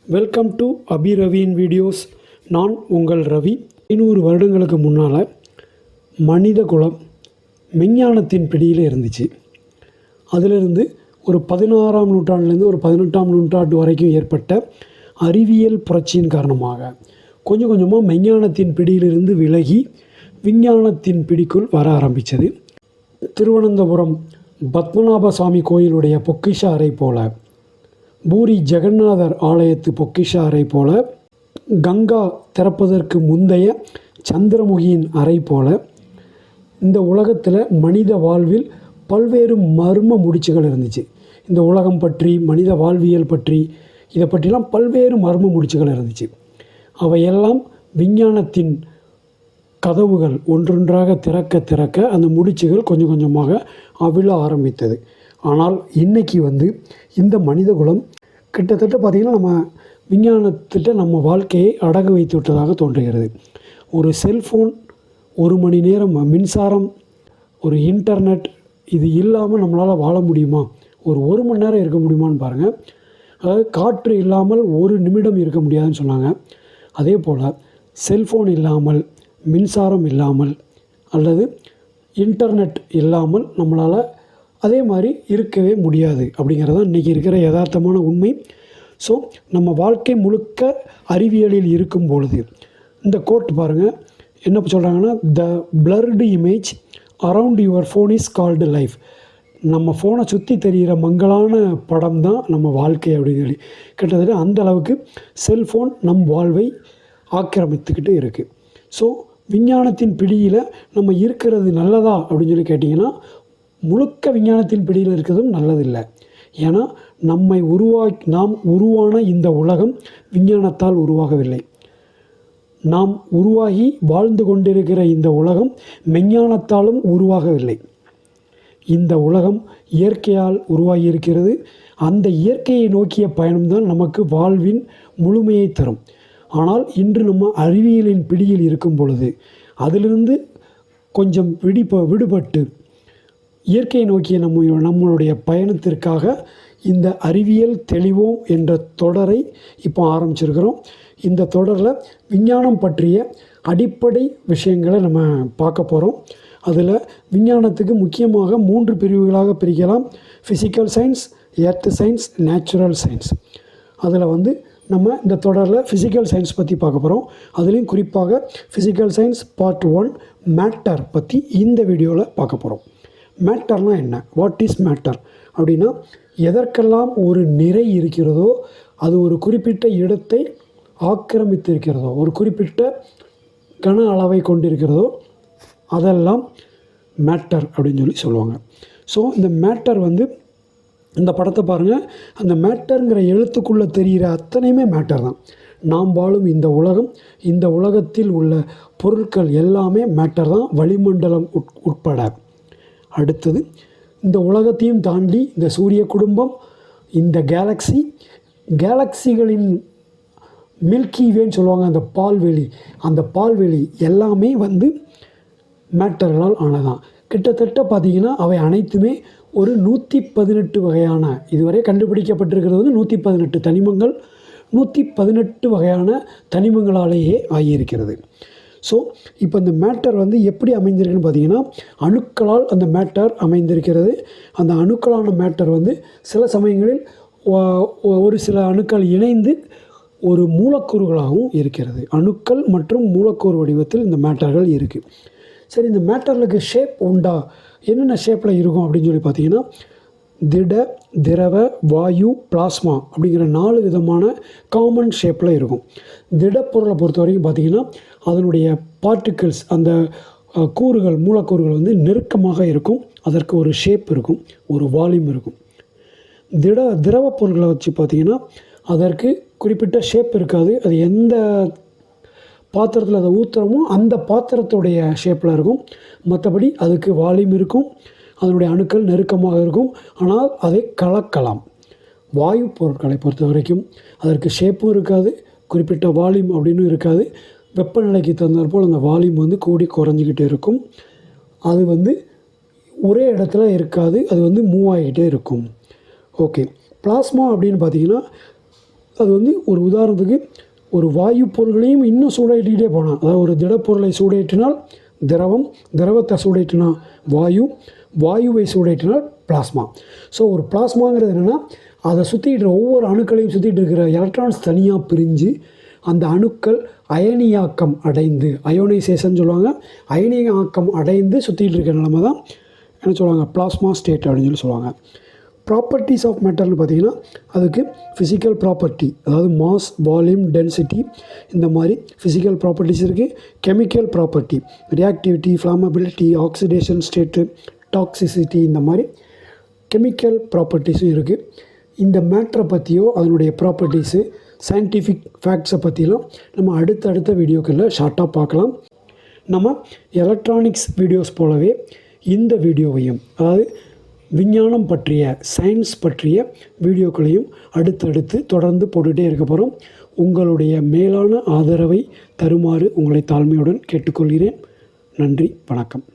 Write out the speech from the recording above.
Welcome to Abhi ரவியின் videos. நான் உங்கள் ரவி. 500 வருடங்களுக்கு முன்னால் மனித குலம் விஞ்ஞானத்தின் பிடியில் இருந்துச்சு. அதிலிருந்து ஒரு 16ஆம் நூற்றாண்டுலேருந்து ஒரு 18ஆம் நூற்றாண்டு வரைக்கும் ஏற்பட்ட அறிவியல் புரட்சியின் காரணமாக கொஞ்சம் கொஞ்சமாக விஞ்ஞானத்தின் பிடியிலிருந்து விலகி விஞ்ஞானத்தின் பிடிக்குள் வர ஆரம்பித்தது. திருவனந்தபுரம் பத்மநாப சுவாமி கோயிலுடைய பொக்கிஷ அறை போல, பூரி ஜெகநாதர் ஆலயத்து பொக்கிஷ அறை போல, கங்கா திறப்பதற்கு முந்தைய சந்திரமுகியின் அறை போல இந்த உலகத்தில் மனித வாழ்வில் பல்வேறு மர்ம முடிச்சுகள் இருந்துச்சு. இந்த உலகம் பற்றி, மனித வாழ்வியல் பற்றி, இதை பற்றிலாம் பல்வேறு மர்ம முடிச்சுகள் இருந்துச்சு. அவையெல்லாம் விஞ்ஞானத்தின் கதவுகள் ஒன்றொன்றாக திறக்க திறக்க அந்த முடிச்சுகள் கொஞ்சம் கொஞ்சமாக அவிழ ஆரம்பித்தது. ஆனால் இன்றைக்கி இந்த மனித குலம் கிட்டத்தட்ட பார்த்திங்கன்னா நம்ம விஞ்ஞானத்திட்ட நம்ம வாழ்க்கையை அடகு வைத்து விட்டதாக தோன்றுகிறது. ஒரு செல்ஃபோன், 1 மணி நேரம் மின்சாரம், ஒரு இன்டர்நெட், இது இல்லாமல் நம்மளால் வாழ முடியுமா? ஒரு மணி நேரம் இருக்க முடியுமான்னு பாருங்கள். அதாவது காற்று இல்லாமல் 1 நிமிடம் இருக்க முடியாதுன்னு சொன்னாங்க. அதே போல் செல்ஃபோன் இல்லாமல், மின்சாரம் இல்லாமல் அல்லது இன்டர்நெட் இல்லாமல் நம்மளால் அதே மாதிரி இருக்கவே முடியாது அப்படிங்கிறது தான் இன்றைக்கி இருக்கிற யதார்த்தமான உண்மை. ஸோ நம்ம வாழ்க்கை முழுக்க அறிவியலில் இருக்கும் பொழுது இந்த கோட் பாருங்கள், என்ன சொல்கிறாங்கன்னா, the blurred image around your phone is called life. நம்ம ஃபோனை சுற்றி தெரிகிற மங்கலான படம் தான் நம்ம வாழ்க்கை அப்படின்னு சொல்லி கிட்டத்தட்ட அந்த அளவுக்கு செல்ஃபோன் நம் வாழ்வை ஆக்கிரமித்துக்கிட்டு இருக்குது. ஸோ விஞ்ஞானத்தின் பிடியில் நம்ம இருக்கிறது நல்லதா அப்படின்னு சொல்லி கேட்டிங்கன்னா, முழுக்க விஞ்ஞானத்தின் பிடியில் இருக்கிறதும் நல்லதில்லை. ஏன்னா நாம் உருவான இந்த உலகம் விஞ்ஞானத்தால் உருவாகவில்லை. நாம் உருவாகி வாழ்ந்து கொண்டிருக்கிற இந்த உலகம் விஞ்ஞானத்தாலும் உருவாகவில்லை. இந்த உலகம் இயற்கையால் உருவாகி இருக்கிறது. அந்த இயற்கையை நோக்கிய பயணம்தான் நமக்கு வாழ்வின் முழுமையை தரும். ஆனால் இன்று நம்ம அறிவியலின் பிடியில் இருக்கும் பொழுது அதிலிருந்து கொஞ்சம் விடுபட்டு இயற்கையை நோக்கிய நம்மளுடைய பயணத்திற்காக இந்த அறிவியல் தெளிவோம் என்ற தொடரை இப்போ ஆரம்பிச்சிருக்கிறோம். இந்த தொடரில் விஞ்ஞானம் பற்றிய அடிப்படை விஷயங்களை நம்ம பார்க்க போகிறோம். அதில் விஞ்ஞானத்துக்கு முக்கியமாக 3 பிரிவுகளாக பிரிக்கலாம். Physical science, earth science, natural science. அதில் நம்ம இந்த தொடரில் ஃபிசிக்கல் சயின்ஸ் பற்றி பார்க்க போகிறோம். அதுலேயும் குறிப்பாக ஃபிசிக்கல் சயின்ஸ் பார்ட் 1 மேட்டர் பற்றி இந்த வீடியோவில் பார்க்க போகிறோம். மேட்டர்னால் என்ன? வாட் இஸ் மேட்டர் அப்படின்னா, எதற்கெல்லாம் ஒரு நிறை இருக்கிறதோ, அது ஒரு குறிப்பிட்ட இடத்தை ஆக்கிரமித்திருக்கிறதோ, ஒரு குறிப்பிட்ட கன அளவை கொண்டிருக்கிறதோ, அதெல்லாம் மேட்டர் அப்படின்னு சொல்லி சொல்லுவாங்க. ஸோ இந்த மேட்டர் இந்த படத்தை பாருங்கள். அந்த மேட்டருங்கிற எழுத்துக்குள்ளே தெரிகிற அத்தனையுமே மேட்டர் தான். நாம் வாழும் இந்த உலகம், இந்த உலகத்தில் உள்ள பொருட்கள் எல்லாமே மேட்டர் தான், வளிமண்டலம் உட்பட. அடுத்தது, இந்த உலகத்தையும் தாண்டி இந்த சூரிய குடும்பம், இந்த கேலக்சிகளின் மில்கி வேன்னு சொல்லுவாங்க, அந்த பால்வெளி எல்லாமே மேட்டர்களால் ஆனதான். கிட்டத்தட்ட பார்த்திங்கன்னா அவை அனைத்துமே ஒரு 118 வகையான, இதுவரை கண்டுபிடிக்கப்பட்டிருக்கிறது 118 தனிமங்கள், 118 வகையான தனிமங்களாலேயே ஆகியிருக்கிறது. ஸோ இப்போ இந்த மேட்டர் எப்படி அமைந்திருக்குன்னு பார்த்திங்கன்னா, அணுக்களால் அந்த மேட்டர் அமைந்திருக்கிறது. அந்த அணுக்களான மேட்டர் சில சமயங்களில் ஒரு சில அணுக்கள் இணைந்து ஒரு மூலக்கூறுகளாகவும் இருக்கிறது. அணுக்கள் மற்றும் மூலக்கூறு வடிவத்தில் இந்த மேட்டர்கள் இருக்குது. சரி, இந்த மேட்டர்களுக்கு ஷேப் உண்டா? என்னென்ன ஷேப்பில் இருக்கும் அப்படின்னு சொல்லி பார்த்திங்கன்னா, திட, திரவ, வாயு, பிளாஸ்மா அப்படிங்கிற 4 விதமான காமன் ஷேப்பில் இருக்கும். திடப்பொருளை பொறுத்த வரைக்கும் பார்த்திங்கன்னா, அதனுடைய பார்ட்டிகிள்ஸ், அந்த கூறுகள், மூலக்கூறுகள் நெருக்கமாக இருக்கும். அதற்கு ஒரு ஷேப் இருக்கும், ஒரு வால்யூம் இருக்கும். திரவ பொருட்களை வச்சு பார்த்திங்கன்னா, அதற்கு குறிப்பிட்ட ஷேப் இருக்காது. அது எந்த பாத்திரத்தில் அதை ஊற்றுறமோ அந்த பாத்திரத்துடைய ஷேப்பில் இருக்கும். மற்றபடி அதுக்கு வால்யூம் இருக்கும், அதனுடைய அணுக்கள் நெருக்கமாக இருக்கும். ஆனால் அதை கலக்கலாம். வாயு பொருட்களை பொறுத்த வரைக்கும் அதற்கு ஷேப்பும் இருக்காது, குறிப்பிட்ட வால்யூம் அப்படின்னு இருக்காது. வெப்பநிலைக்கு தகுந்தாற்போல் அந்த வால்யூம் கூடி குறைஞ்சிக்கிட்டே இருக்கும். அது ஒரே இடத்துல இருக்காது, அது மூவ் ஆகிக்கிட்டே இருக்கும். ஓகே, பிளாஸ்மா அப்படின்னு பார்த்திங்கன்னா, அது வந்து ஒரு உதாரணத்துக்கு ஒரு வாயு பொருள்களையும் இன்னும் சூடேற்றிக்கிட்டே போகலாம். அதாவது ஒரு திடப்பொருளை சூடேற்றினால் திரவம், திரவத்தை சூடேற்றினா வாயு, வாயுவை சூடேற்றினால் பிளாஸ்மா. ஸோ ஒரு பிளாஸ்மாங்கிறது என்னென்னா, அதை சுற்றிக்கிட்டு ஒவ்வொரு அணுக்களையும் சுற்றிட்டு இருக்கிற எலக்ட்ரான்ஸ் தனியாக பிரிஞ்சு அந்த அணுக்கள் அயனியாக்கம் அடைந்து, அயோனைசேஷன் சொல்லுவாங்க, அயனியாக்கம் அடைந்து சுற்றிட்டு இருக்கிற நிலமை தான் என்ன சொல்லுவாங்க, பிளாஸ்மா ஸ்டேட் அப்படின்னு சொல்லுவாங்க. ப்ராப்பர்ட்டிஸ் ஆஃப் மேட்டர்னு பார்த்திங்கன்னா அதுக்கு ஃபிசிக்கல் ப்ராப்பர்ட்டி, அதாவது மாஸ், வால்யூம், டென்சிட்டி, இந்த மாதிரி ஃபிசிக்கல் ப்ராப்பர்ட்டிஸ் இருக்குது. Chemical property, reactivity, flammability, oxidation state, toxicity, இந்த மாதிரி கெமிக்கல் ப்ராப்பர்ட்டிஸும் இருக்குது. இந்த மேட்ரை பற்றியோ அதனுடைய ப்ராப்பர்ட்டிஸு, சயின்டிஃபிக் ஃபேக்ட்ஸை பற்றிலாம் நம்ம அடுத்தடுத்த வீடியோக்களில் ஷார்ட்டாக பார்க்கலாம். நம்ம எலக்ட்ரானிக்ஸ் வீடியோஸ் போலவே இந்த வீடியோவையும், அதாவது விஞ்ஞானம் பற்றிய, சயின்ஸ் பற்றிய வீடியோக்களையும் அடுத்தடுத்து தொடர்ந்து போட்டுகிட்டே இருக்க போகிறோம். உங்களுடைய மேலான ஆதரவை தருமாறு உங்களை தாழ்மையுடன் கேட்டுக்கொள்கிறேன். நன்றி, வணக்கம்.